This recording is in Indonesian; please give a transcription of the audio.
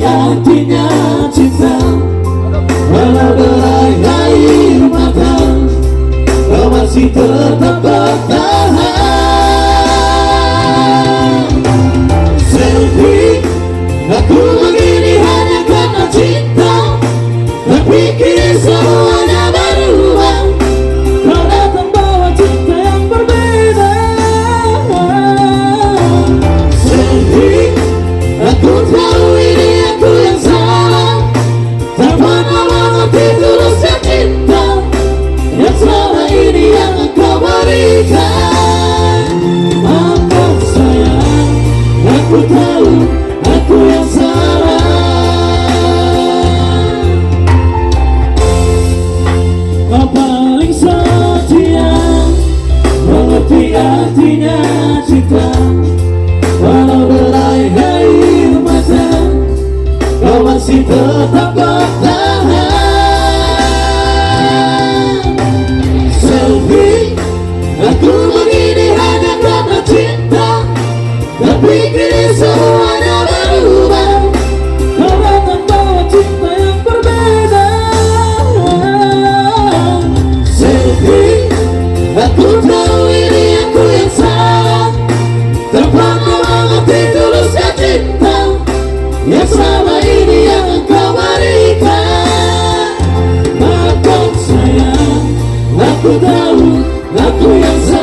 artinya cinta, walau derai air mata, kau masih tetap bertahan. Selfie, aku begini hanya karena cinta, tapi kini semuanya berubah. Kau datang bawa cinta yang berbeda. Selfie, aku tahu ini aku yang salah, tak pernah mengerti tulusnya cinta yang selama ini yang engkau berikan. Maafkan sayang, aku tahu aku yang salah. Kau paling setia, mengerti artinya cinta, walau derai air mata, kau masih tetap bertahan. Selfie, aku begini hanya karena cinta, tapi kini semuanya berubah. Kau datang bawa cinta yang berbeda. Selfie, aku tahu ini aku yang salah, tak pernah mengerti tulusnya cinta yang selama ini yang engkau berikan. Maafkan sayang, aku tahu aku yang salah.